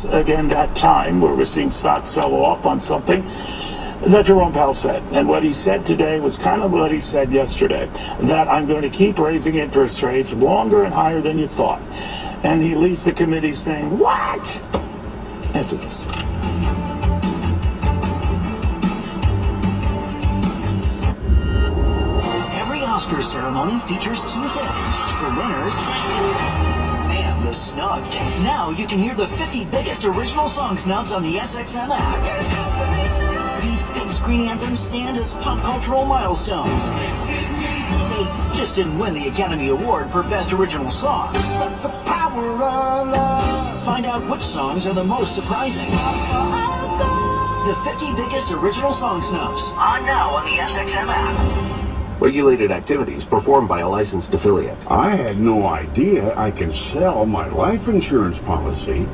Again, that time where we're seeing stocks sell off on something that Jerome Powell said. And what he said today was kind of what he said yesterday, that I'm going to keep raising interest rates longer and higher than you thought. And he leaves the committee saying, what? After this. Every Oscar ceremony features two things: the winners and the snub. Now you can hear the 50 biggest original song snubs on the SXM app. These big screen anthems stand as pop cultural milestones. They just didn't win the Academy Award for Best Original Song. That's the power of love. Find out which songs are the most surprising. The 50 biggest original song snubs are now on the SXM app. Regulated activities performed by a licensed affiliate. I had no idea I could sell my life insurance policy.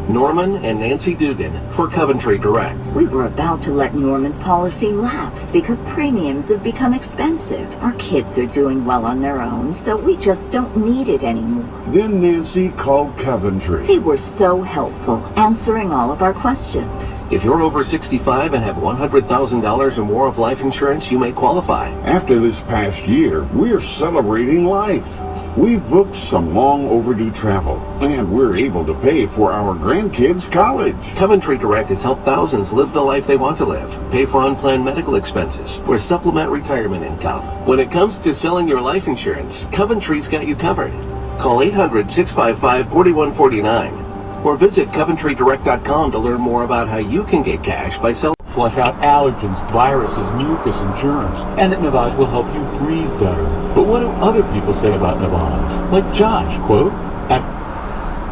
Norman and Nancy Dugan for Coventry Direct. We were about to let Norman's policy lapse because premiums have become expensive. Our kids are doing well on their own, so we just don't need it anymore. Then Nancy called Coventry. They were so helpful, answering all of our questions. If you're over 65 and have $100,000 or more of life insurance, you may qualify. After this past year, we're celebrating life. We've booked some long overdue travel, and we're able to pay for our grandkids' college. Coventry Direct has helped thousands live the life they want to live, pay for unplanned medical expenses, or supplement retirement income. When it comes to selling your life insurance, Coventry's got you covered. Call 800-655-4149 or visit CoventryDirect.com to learn more about how you can get cash by selling. Flush out allergens, viruses, mucus, and germs, and that Navage will help you breathe better. But what do other people say about Navage? Like Josh, quote, after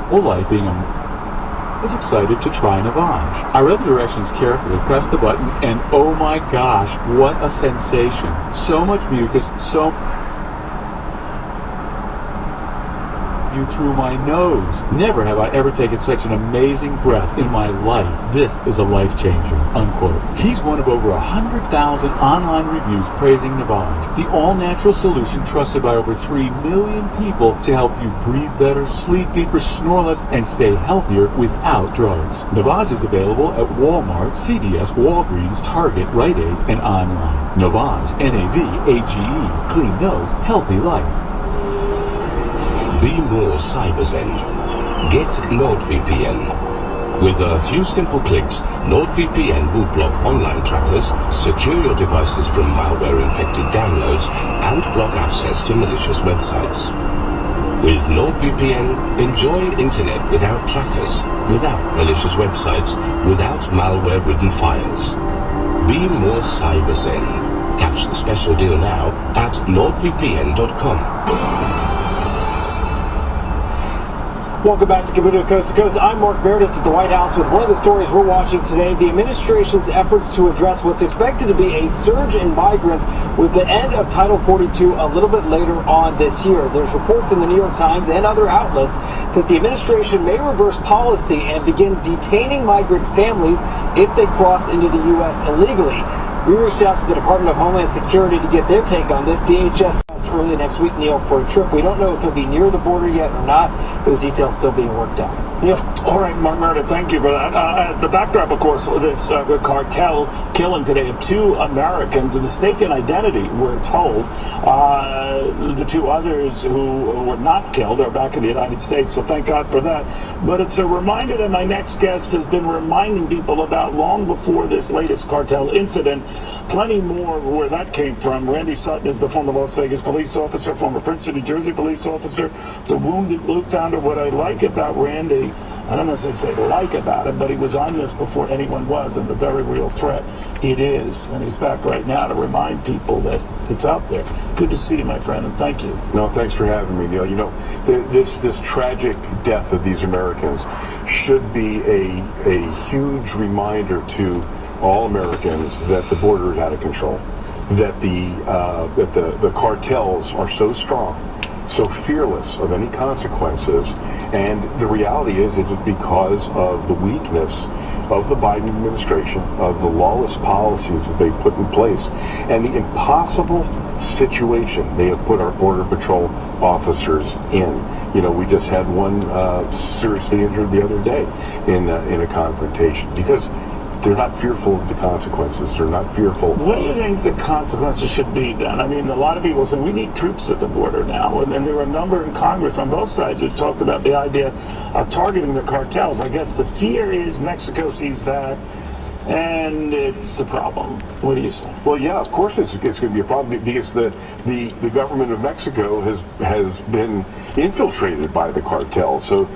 whole life being was excited to try Navage. I read the directions carefully, pressed the button, and oh my gosh, what a sensation. So much mucus, so you through my nose. Never have I ever taken such an amazing breath in my life. This is a life changer, unquote. He's one of over 100,000 online reviews praising Navage, the all-natural solution trusted by over 3 million people to help you breathe better, sleep deeper, snore less, and stay healthier without drugs. Navage is available at Walmart, CVS, Walgreens, Target, Rite Aid, and online. Navage, N-A-V-A-G-E, clean nose, healthy life. Be more CyberZen. Get NordVPN. With a few simple clicks, NordVPN will block online trackers, secure your devices from malware-infected downloads, and block access to malicious websites. With NordVPN, enjoy internet without trackers, without malicious websites, without malware-ridden files. Be more CyberZen. Catch the special deal now at NordVPN.com. Welcome back to Cavuto Coast to Coast. I'm Mark Meredith at the White House with one of the stories we're watching today, the administration's efforts to address what's expected to be a surge in migrants with the end of Title 42 a little bit later on this year. There's reports in the New York Times and other outlets that the administration may reverse policy and begin detaining migrant families if they cross into the U.S. illegally. We reached out to the Department of Homeland Security to get their take on this. DHS asked early next week, Neil, for a trip. We don't know if he'll be near the border yet or not. Those details still being worked out. Neil? All right, Mark Meredith, thank you for that. The backdrop, of course, of this cartel killing today of 2 Americans, a mistaken identity, we're told. The 2 others who were not killed are back in the United States, so thank God for that. But it's a reminder that my next guest has been reminding people about long before this latest cartel incident. Plenty more where that came from. Randy Sutton is the former Las Vegas police officer, former Princeton, New Jersey police officer, the Wounded Blue founder. What I like about Randy, I don't necessarily say like about him, but he was on this before anyone was, and the very real threat it is. And he's back right now to remind people that it's out there. Good to see you, my friend, and thank you. No, thanks for having me, Neil. You know, this tragic death of these Americans should be a huge reminder to all Americans that the border is out of control, that the cartels are so strong, so fearless of any consequences, and the reality is it is because of the weakness of the Biden administration, of the lawless policies that they put in place, and the impossible situation they have put our Border Patrol officers in. You know, we just had one seriously injured the other day in a confrontation because they're not fearful of the consequences. They're not fearful. What do you think the consequences should be then? I mean, a lot of people say we need troops at the border now, and there were a number in Congress on both sides who talked about the idea of targeting the cartels. I guess the fear is Mexico sees that, and it's a problem. What do you say? Well, yeah, of course it's going to be a problem because the government of Mexico has been infiltrated by the cartel. So